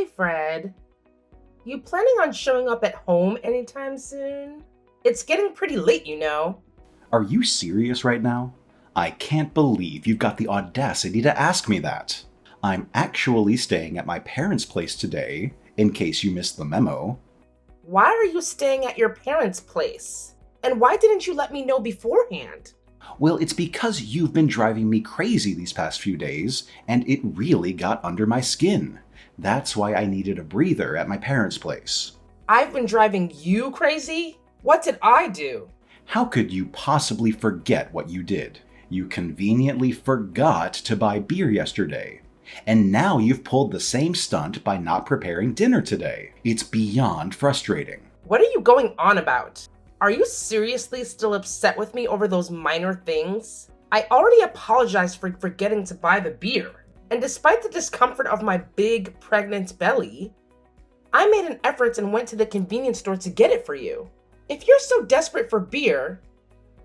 Hey Fred, you planning on showing up at home anytime soon? It's getting pretty late, you know. Are you serious right now? I can't believe you've got the audacity to ask me that. I'm actually staying at my parents' place today, in case you missed the memo. Why are you staying at your parents' place? And why didn't you let me know beforehand? Well, it's because you've been driving me crazy these past few days, and it really got under my skin. That's why I needed a breather at my parents' place. I've been driving you crazy? What did I do? How could you possibly forget what you did? You conveniently forgot to buy beer yesterday. And now you've pulled the same stunt by not preparing dinner today. It's beyond frustrating. What are you going on about? Are you seriously still upset with me over those minor things? I already apologized for forgetting to buy the beer. And despite the discomfort of my big, pregnant belly, I made an effort and went to the convenience store to get it for you. If you're so desperate for beer,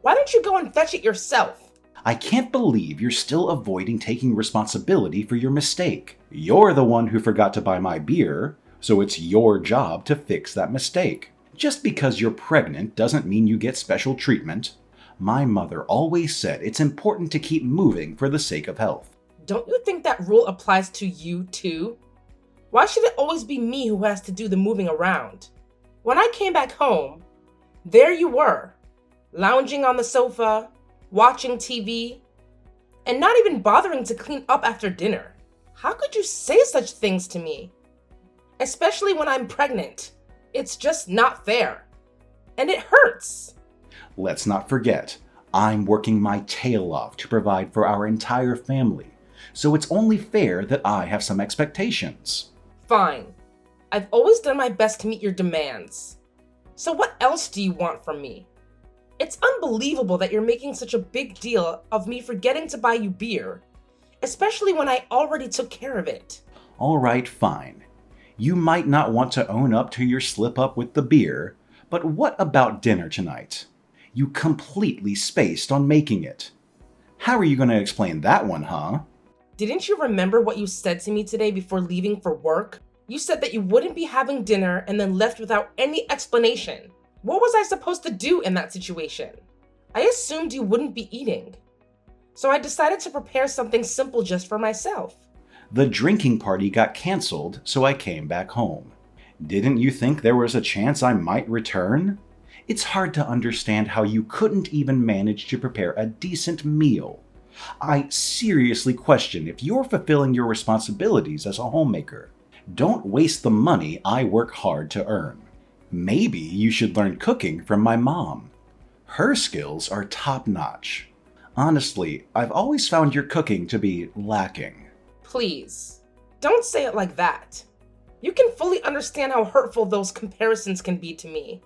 why don't you go and fetch it yourself? I can't believe you're still avoiding taking responsibility for your mistake. You're the one who forgot to buy my beer, so it's your job to fix that mistake. Just because you're pregnant doesn't mean you get special treatment. My mother always said it's important to keep moving for the sake of health. Don't you think that rule applies to you too? Why should it always be me who has to do the moving around? When I came back home, there you were, lounging on the sofa, watching TV, and not even bothering to clean up after dinner. How could you say such things to me? Especially when I'm pregnant. It's just not fair. And it hurts. Let's not forget, I'm working my tail off to provide for our entire family, so it's only fair that I have some expectations. Fine. I've always done my best to meet your demands. So what else do you want from me? It's unbelievable that you're making such a big deal of me forgetting to buy you beer, especially when I already took care of it. All right, fine. You might not want to own up to your slip-up with the beer, but what about dinner tonight? You completely spaced on making it. How are you going to explain that one, huh? Didn't you remember what you said to me today before leaving for work? You said that you wouldn't be having dinner and then left without any explanation. What was I supposed to do in that situation? I assumed you wouldn't be eating. So I decided to prepare something simple just for myself. The drinking party got canceled, so I came back home. Didn't you think there was a chance I might return? It's hard to understand how you couldn't even manage to prepare a decent meal. I seriously question if you're fulfilling your responsibilities as a homemaker. Don't waste the money I work hard to earn. Maybe you should learn cooking from my mom. Her skills are top-notch. Honestly, I've always found your cooking to be lacking. Please, don't say it like that. You can fully understand how hurtful those comparisons can be to me.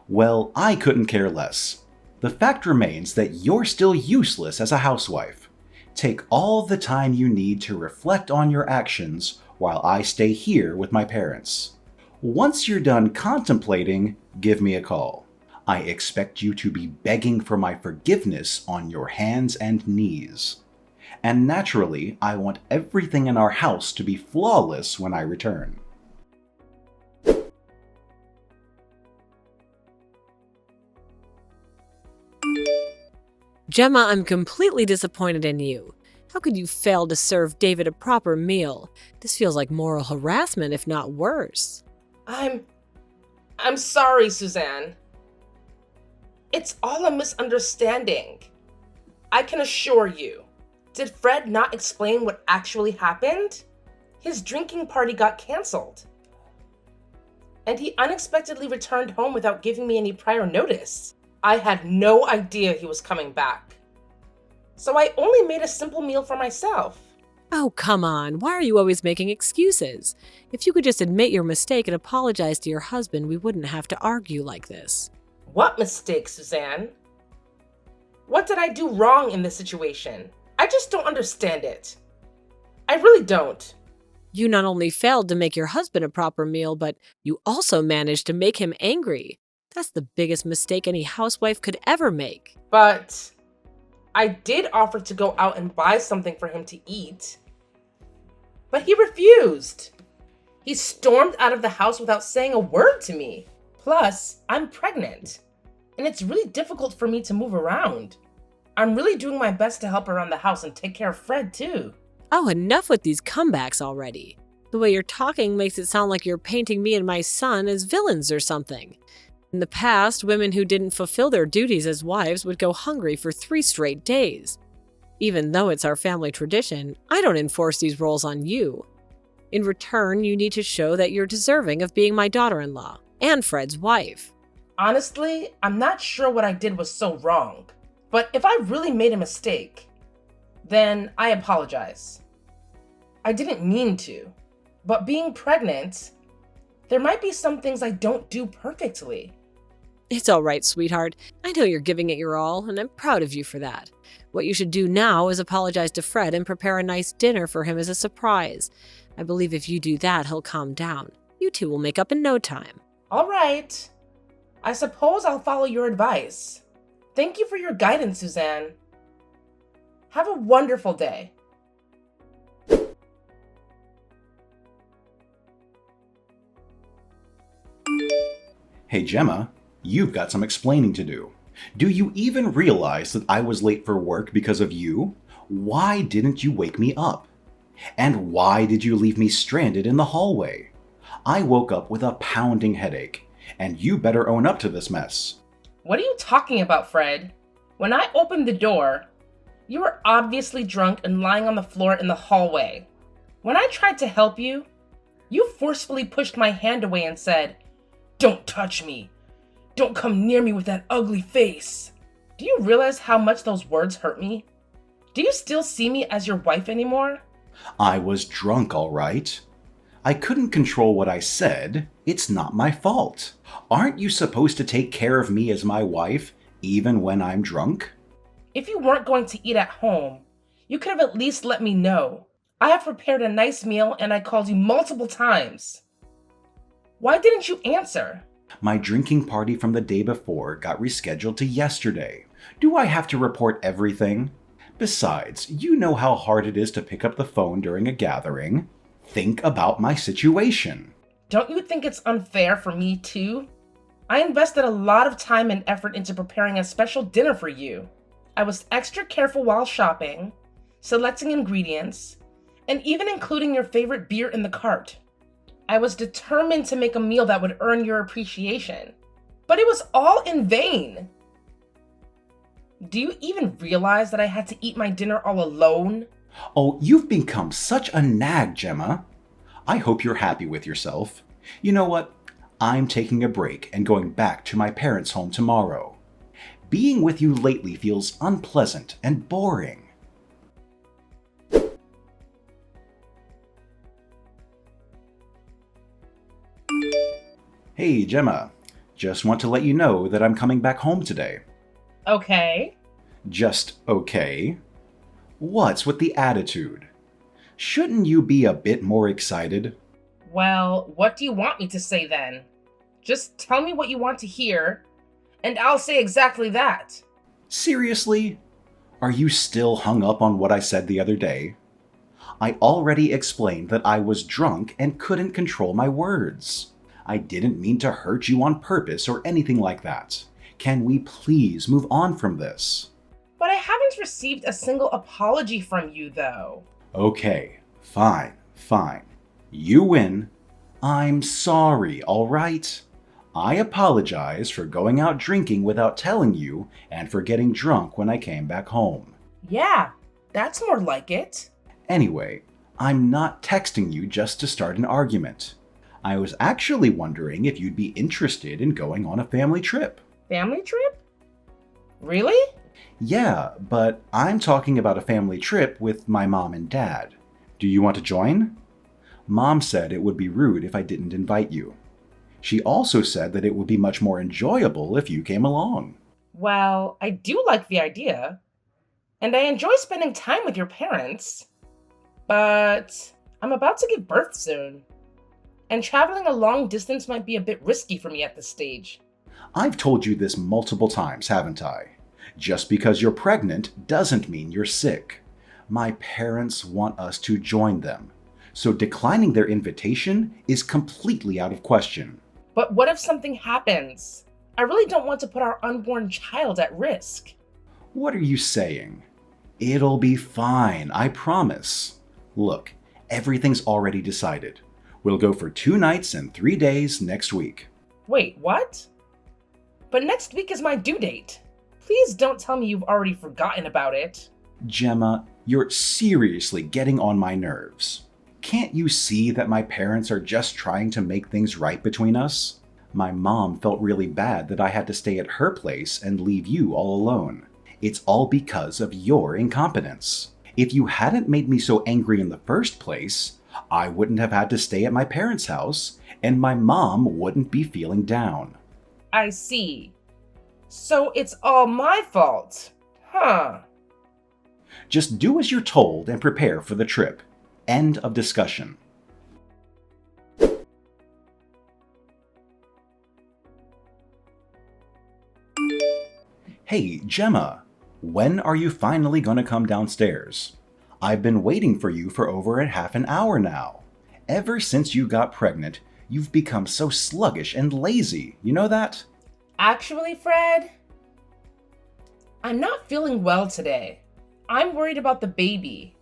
Well, I couldn't care less. The fact remains that you're still useless as a housewife. Take all the time you need to reflect on your actions while I stay here with my parents. Once you're done contemplating, give me a call. I expect you to be begging for my forgiveness on your hands and knees. And naturally, I want everything in our house to be flawless when I return. Gemma, I'm completely disappointed in you. How could you fail to serve David a proper meal? This feels like moral harassment, if not worse. I'm sorry, Suzanne. It's all a misunderstanding. I can assure you. Did Fred not explain what actually happened? His drinking party got canceled. And he unexpectedly returned home without giving me any prior notice. I had no idea he was coming back. So I only made a simple meal for myself. Oh, come on. Why are you always making excuses? If you could just admit your mistake and apologize to your husband, we wouldn't have to argue like this. What mistake, Suzanne? What did I do wrong in this situation? I just don't understand it. I really don't. You not only failed to make your husband a proper meal, but you also managed to make him angry. That's the biggest mistake any housewife could ever make. But I did offer to go out and buy something for him to eat. But he refused. He stormed out of the house without saying a word to me. Plus, I'm pregnant, and it's really difficult for me to move around. I'm really doing my best to help around the house and take care of Fred, too. Oh, enough with these comebacks already. The way you're talking makes it sound like you're painting me and my son as villains or something. In the past, women who didn't fulfill their duties as wives would go hungry for 3 straight days. Even though it's our family tradition, I don't enforce these roles on you. In return, you need to show that you're deserving of being my daughter-in-law and Fred's wife. Honestly, I'm not sure what I did was so wrong. But if I really made a mistake, then I apologize. I didn't mean to. But being pregnant, there might be some things I don't do perfectly. It's all right, sweetheart. I know you're giving it your all, and I'm proud of you for that. What you should do now is apologize to Fred and prepare a nice dinner for him as a surprise. I believe if you do that, he'll calm down. You two will make up in no time. All right. I suppose I'll follow your advice. Thank you for your guidance, Suzanne. Have a wonderful day. Hey Gemma, you've got some explaining to do. Do you even realize that I was late for work because of you? Why didn't you wake me up? And why did you leave me stranded in the hallway? I woke up with a pounding headache, and you better own up to this mess. What are you talking about, Fred? When I opened the door, you were obviously drunk and lying on the floor in the hallway. When I tried to help you, you forcefully pushed my hand away and said, "Don't touch me. Don't come near me with that ugly face." Do you realize how much those words hurt me? Do you still see me as your wife anymore? I was drunk, all right. I couldn't control what I said. It's not my fault. Aren't you supposed to take care of me as my wife, even when I'm drunk? If you weren't going to eat at home, you could have at least let me know. I have prepared a nice meal and I called you multiple times. Why didn't you answer? My drinking party from the day before got rescheduled to yesterday. Do I have to report everything? Besides, you know how hard it is to pick up the phone during a gathering. Think about my situation. Don't you think it's unfair for me too? I invested a lot of time and effort into preparing a special dinner for you. I was extra careful while shopping, selecting ingredients, and even including your favorite beer in the cart. I was determined to make a meal that would earn your appreciation. But it was all in vain. Do you even realize that I had to eat my dinner all alone? Oh, you've become such a nag, Gemma. I hope you're happy with yourself. You know what? I'm taking a break and going back to my parents' home tomorrow. Being with you lately feels unpleasant and boring. Hey, Gemma. Just want to let you know that I'm coming back home today. Okay. Just okay? What's with the attitude? Shouldn't you be a bit more excited? Well, what do you want me to say then? Just tell me what you want to hear, and I'll say exactly that. Seriously? Are you still hung up on what I said the other day? I already explained that I was drunk and couldn't control my words. I didn't mean to hurt you on purpose or anything like that. Can we please move on from this? But I haven't received a single apology from you, though. Okay, fine. You win. I'm sorry, all right? I apologize for going out drinking without telling you and for getting drunk when I came back home. Yeah, that's more like it. Anyway, I'm not texting you just to start an argument. I was actually wondering if you'd be interested in going on a family trip. Family trip? Really? Yeah, but I'm talking about a family trip with my mom and dad. Do you want to join? Mom said it would be rude if I didn't invite you. She also said that it would be much more enjoyable if you came along. Well, I do like the idea, and I enjoy spending time with your parents, but I'm about to give birth soon, and traveling a long distance might be a bit risky for me at this stage. I've told you this multiple times, haven't I? Just because you're pregnant doesn't mean you're sick. My parents want us to join them. so declining their invitation is completely out of question. But what if something happens? I really don't want to put our unborn child at risk. What are you saying? It'll be fine, I promise. Look, everything's already decided. We'll go for 2 nights and 3 days next week. Wait, what? But next week is my due date. Please don't tell me you've already forgotten about it. Gemma, you're seriously getting on my nerves. Can't you see that my parents are just trying to make things right between us? My mom felt really bad that I had to stay at her place and leave you all alone. It's all because of your incompetence. If you hadn't made me so angry in the first place, I wouldn't have had to stay at my parents' house, and my mom wouldn't be feeling down. I see. So it's all my fault. Huh. Just do as you're told and prepare for the trip. End of discussion. Hey, Gemma, when are you finally gonna come downstairs? I've been waiting for you for over a half an hour now. Ever since you got pregnant, you've become so sluggish and lazy, you know that? Actually, Fred, I'm not feeling well today. I'm worried about the baby.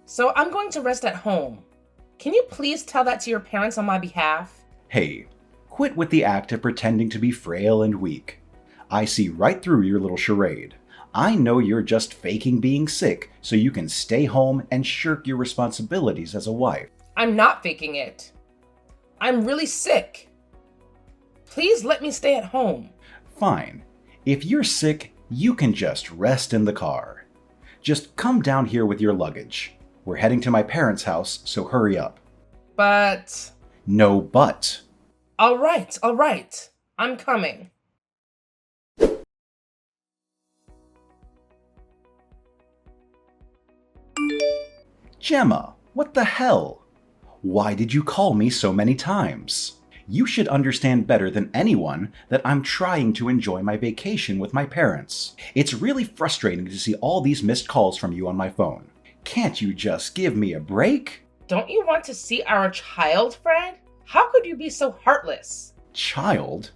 So I'm going to rest at home. Can you please tell that to your parents on my behalf? Hey, quit with the act of pretending to be frail and weak. I see right through your little charade. I know you're just faking being sick so you can stay home and shirk your responsibilities as a wife. I'm not faking it. I'm really sick. Please let me stay at home. Fine. If you're sick, you can just rest in the car. Just come down here with your luggage. We're heading to my parents' house, so hurry up. But... No but. All right. I'm coming. Gemma, what the hell? Why did you call me so many times? You should understand better than anyone that I'm trying to enjoy my vacation with my parents. It's really frustrating to see all these missed calls from you on my phone. Can't you just give me a break? Don't you want to see our child, Fred? How could you be so heartless? Child?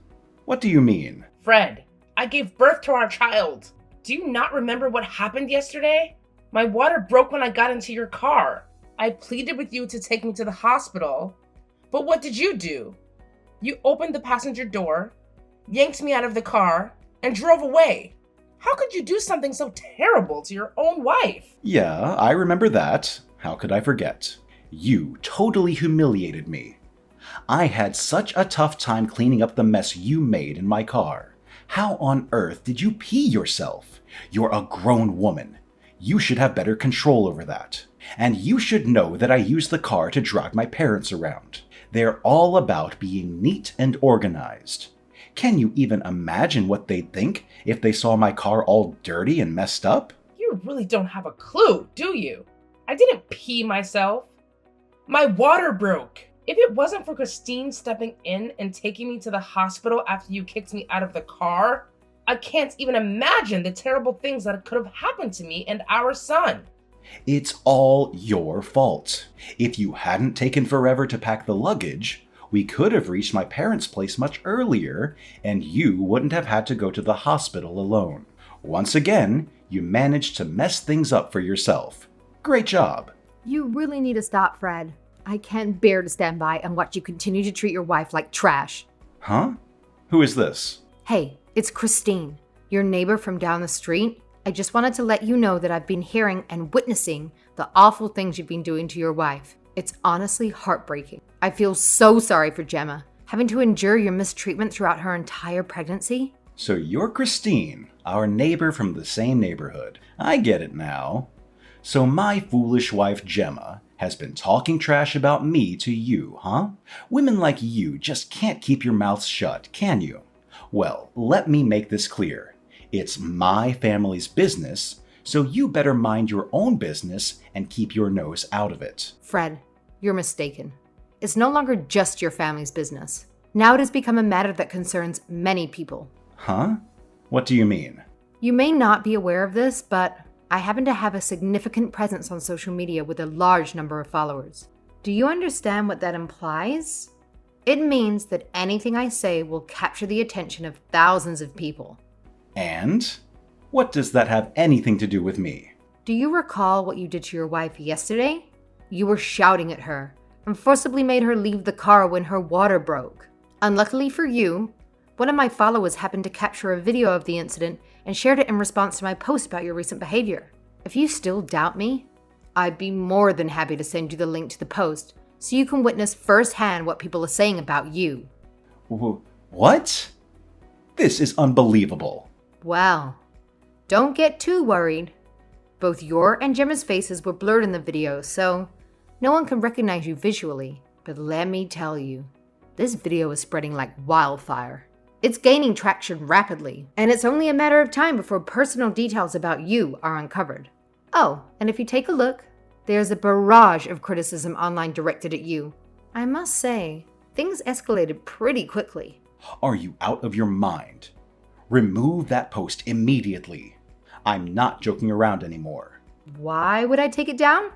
What do you mean? Fred, I gave birth to our child. Do you not remember what happened yesterday? My water broke when I got into your car. I pleaded with you to take me to the hospital. But what did you do? You opened the passenger door, yanked me out of the car, and drove away. How could you do something so terrible to your own wife? Yeah, I remember that. How could I forget? You totally humiliated me. I had such a tough time cleaning up the mess you made in my car. How on earth did you pee yourself? You're a grown woman. You should have better control over that. And you should know that I use the car to drive my parents around. They're all about being neat and organized. Can you even imagine what they'd think if they saw my car all dirty and messed up? You really don't have a clue, do you? I didn't pee myself. My water broke. If it wasn't for Christine stepping in and taking me to the hospital after you kicked me out of the car, I can't even imagine the terrible things that could have happened to me and our son. It's all your fault. If you hadn't taken forever to pack the luggage, we could have reached my parents' place much earlier, and you wouldn't have had to go to the hospital alone. Once again, you managed to mess things up for yourself. Great job. You really need to stop, Fred. I can't bear to stand by and watch you continue to treat your wife like trash. Huh? Who is this? Hey, it's Christine, your neighbor from down the street. I just wanted to let you know that I've been hearing and witnessing the awful things you've been doing to your wife. It's honestly heartbreaking. I feel so sorry for Gemma, having to endure your mistreatment throughout her entire pregnancy. So you're Christine, our neighbor from the same neighborhood. I get it now. So my foolish wife Gemma has been talking trash about me to you, huh? Women like you just can't keep your mouths shut, can you? Well, let me make this clear. It's my family's business, so you better mind your own business and keep your nose out of it. Fred, you're mistaken. It's no longer just your family's business. Now it has become a matter that concerns many people. Huh? What do you mean? You may not be aware of this, but I happen to have a significant presence on social media with a large number of followers. Do you understand what that implies? It means that anything I say will capture the attention of thousands of people. And? What does that have anything to do with me? Do you recall what you did to your wife yesterday? You were shouting at her and forcibly made her leave the car when her water broke. Unluckily for you, one of my followers happened to capture a video of the incident and shared it in response to my post about your recent behavior. If you still doubt me, I'd be more than happy to send you the link to the post so you can witness firsthand what people are saying about you. What? This is unbelievable. Well, don't get too worried. Both your and Gemma's faces were blurred in the video, so no one can recognize you visually. But let me tell you, this video is spreading like wildfire. It's gaining traction rapidly, and it's only a matter of time before personal details about you are uncovered. Oh, and if you take a look, there's a barrage of criticism online directed at you. I must say, things escalated pretty quickly. Are you out of your mind? Remove that post immediately. I'm not joking around anymore. Why would I take it down?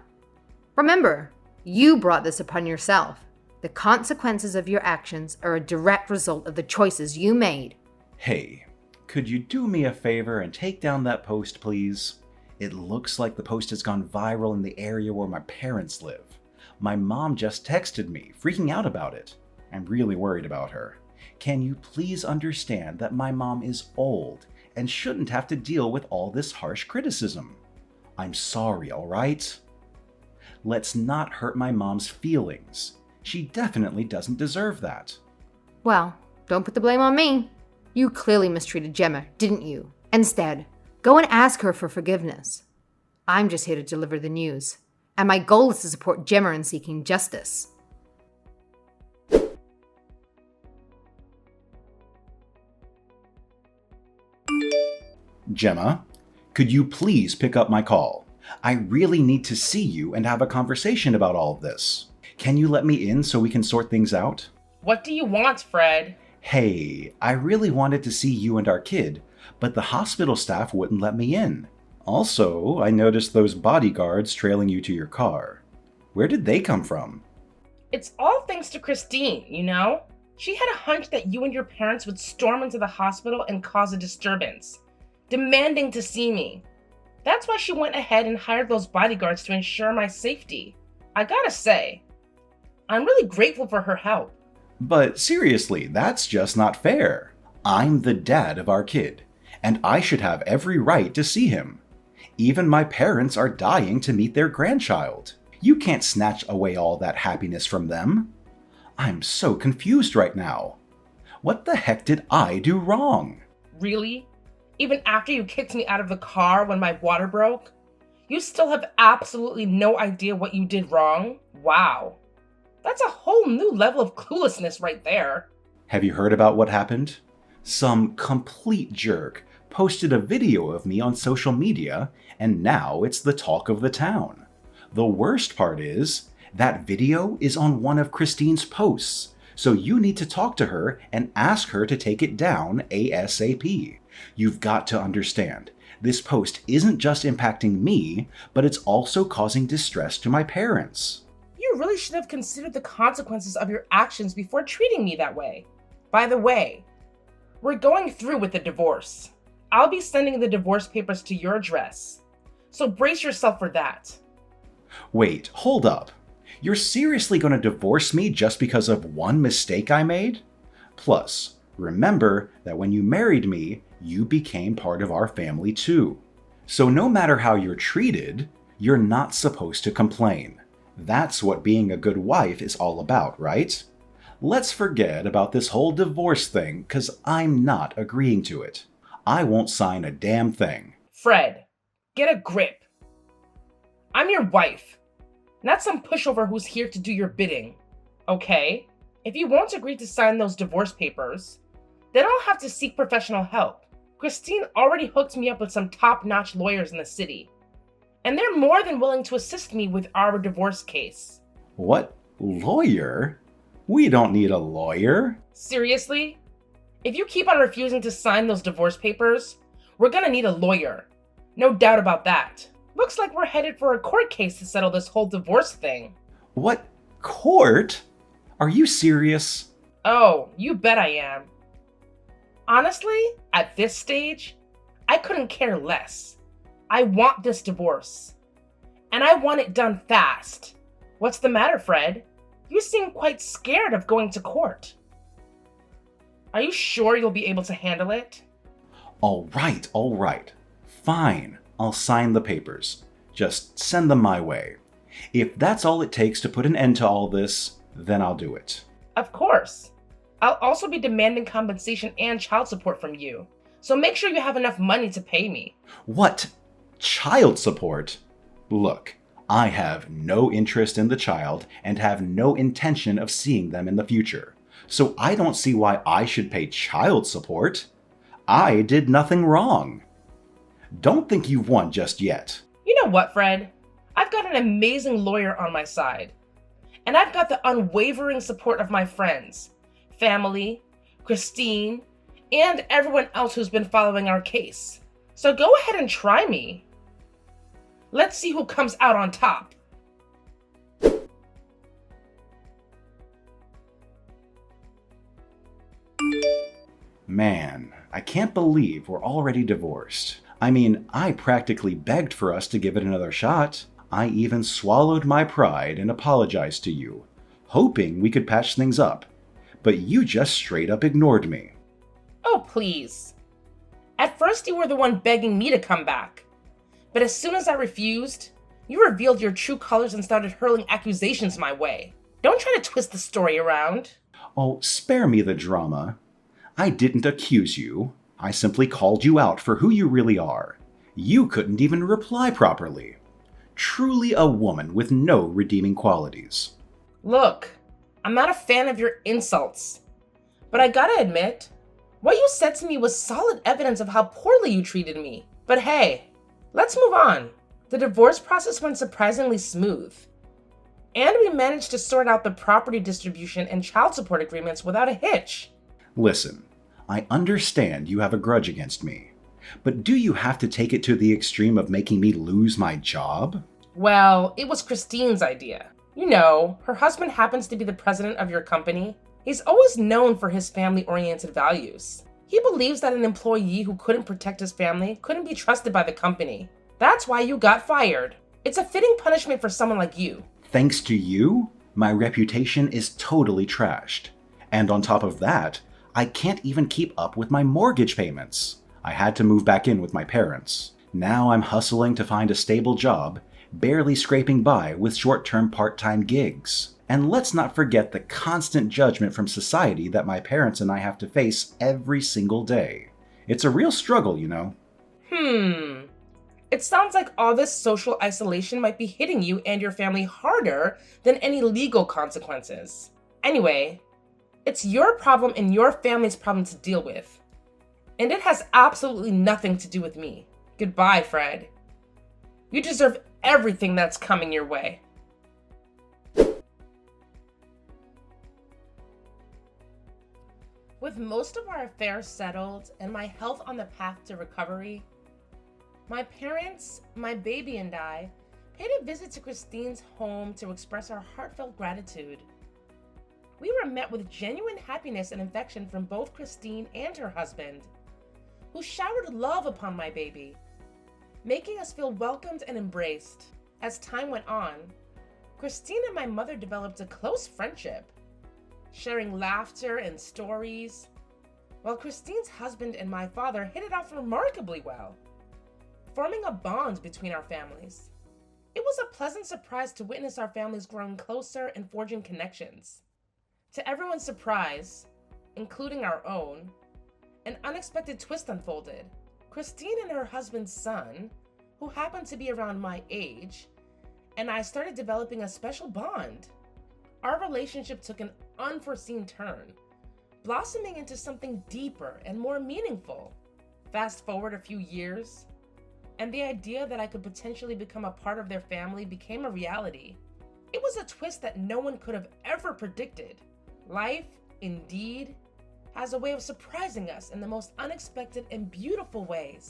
Remember, you brought this upon yourself. The consequences of your actions are a direct result of the choices you made. Hey, could you do me a favor and take down that post, please? It looks like the post has gone viral in the area where my parents live. My mom just texted me, freaking out about it. I'm really worried about her. Can you please understand that my mom is old and shouldn't have to deal with all this harsh criticism? I'm sorry, all right? Let's not hurt my mom's feelings. She definitely doesn't deserve that. Well, don't put the blame on me. You clearly mistreated Gemma, didn't you? Instead, go and ask her for forgiveness. I'm just here to deliver the news, and my goal is to support Gemma in seeking justice. Gemma, could you please pick up my call? I really need to see you and have a conversation about all of this. Can you let me in so we can sort things out? What do you want, Fred? Hey, I really wanted to see you and our kid, but the hospital staff wouldn't let me in. Also, I noticed those bodyguards trailing you to your car. Where did they come from? It's all thanks to Christine, you know? She had a hunch that you and your parents would storm into the hospital and cause a disturbance, demanding to see me. That's why she went ahead and hired those bodyguards to ensure my safety. I gotta say, I'm really grateful for her help. But seriously, that's just not fair. I'm the dad of our kid, and I should have every right to see him. Even my parents are dying to meet their grandchild. You can't snatch away all that happiness from them. I'm so confused right now. What the heck did I do wrong? Really? Even after you kicked me out of the car when my water broke? You still have absolutely no idea what you did wrong? Wow. That's a whole new level of cluelessness right there. Have you heard about what happened? Some complete jerk posted a video of me on social media, and now it's the talk of the town. The worst part is, that video is on one of Christine's posts, so you need to talk to her and ask her to take it down ASAP. You've got to understand, this post isn't just impacting me, but it's also causing distress to my parents. You really should have considered the consequences of your actions before treating me that way. By the way, we're going through with the divorce. I'll be sending the divorce papers to your address, so brace yourself for that. Wait, hold up. You're seriously going to divorce me just because of one mistake I made? Plus, remember that when you married me, you became part of our family too. So no matter how you're treated, you're not supposed to complain. That's what being a good wife is all about, right? Let's forget about this whole divorce thing, because I'm not agreeing to it. I won't sign a damn thing. Fred, get a grip. I'm your wife, not some pushover who's here to do your bidding, okay? If you won't agree to sign those divorce papers, then I'll have to seek professional help. Christine already hooked me up with some top-notch lawyers in the city, and they're more than willing to assist me with our divorce case. What? Lawyer? We don't need a lawyer. Seriously? If you keep on refusing to sign those divorce papers, we're gonna need a lawyer. No doubt about that. Looks like we're headed for a court case to settle this whole divorce thing. What? Court? Are you serious? Oh, you bet I am. Honestly, at this stage, I couldn't care less. I want this divorce. And I want it done fast. What's the matter, Fred? You seem quite scared of going to court. Are you sure you'll be able to handle it? All right. Fine, I'll sign the papers. Just send them my way. If that's all it takes to put an end to all this, then I'll do it. Of course. I'll also be demanding compensation and child support from you. So make sure you have enough money to pay me. What? Child support? Look, I have no interest in the child and have no intention of seeing them in the future. So I don't see why I should pay child support. I did nothing wrong. Don't think you've won just yet. You know what, Fred? I've got an amazing lawyer on my side. And I've got the unwavering support of my friends, family, Christine, and everyone else who's been following our case. So go ahead and try me. Let's see who comes out on top. Man, I can't believe we're already divorced. I mean, I practically begged for us to give it another shot. I even swallowed my pride and apologized to you, hoping we could patch things up. But you just straight up ignored me. Oh, please. At first you were the one begging me to come back. But as soon as I refused, you revealed your true colors and started hurling accusations my way. Don't try to twist the story around. Oh, spare me the drama. I didn't accuse you. I simply called you out for who you really are. You couldn't even reply properly. Truly a woman with no redeeming qualities. Look, I'm not a fan of your insults. But I gotta admit, what you said to me was solid evidence of how poorly you treated me. But hey, let's move on. The divorce process went surprisingly smooth. And we managed to sort out the property distribution and child support agreements without a hitch. Listen, I understand you have a grudge against me, but do you have to take it to the extreme of making me lose my job? Well, it was Christine's idea. You know, her husband happens to be the president of your company. He's always known for his family-oriented values. He believes that an employee who couldn't protect his family couldn't be trusted by the company. That's why you got fired. It's a fitting punishment for someone like you. Thanks to you, my reputation is totally trashed. And on top of that, I can't even keep up with my mortgage payments. I had to move back in with my parents. Now I'm hustling to find a stable job, barely scraping by with short-term part-time gigs. And let's not forget the constant judgment from society that my parents and I have to face every single day. It's a real struggle, you know. It sounds like all this social isolation might be hitting you and your family harder than any legal consequences. Anyway, it's your problem and your family's problem to deal with. And it has absolutely nothing to do with me. Goodbye, Fred. You deserve everything that's coming your way. With most of our affairs settled and my health on the path to recovery, my parents, my baby, and I paid a visit to Christine's home to express our heartfelt gratitude. We were met with genuine happiness and affection from both Christine and her husband, who showered love upon my baby, making us feel welcomed and embraced. As time went on, Christine and my mother developed a close friendship, sharing laughter and stories, while Christine's husband and my father hit it off remarkably well, forming a bond between our families. It was a pleasant surprise to witness our families growing closer and forging connections. To everyone's surprise, including our own, an unexpected twist unfolded. Christine and her husband's son, who happened to be around my age, and I started developing a special bond. Our relationship took an unforeseen turn, blossoming into something deeper and more meaningful. Fast forward a few years, and the idea that I could potentially become a part of their family became a reality. It was a twist that no one could have ever predicted. Life, indeed, has a way of surprising us in the most unexpected and beautiful ways.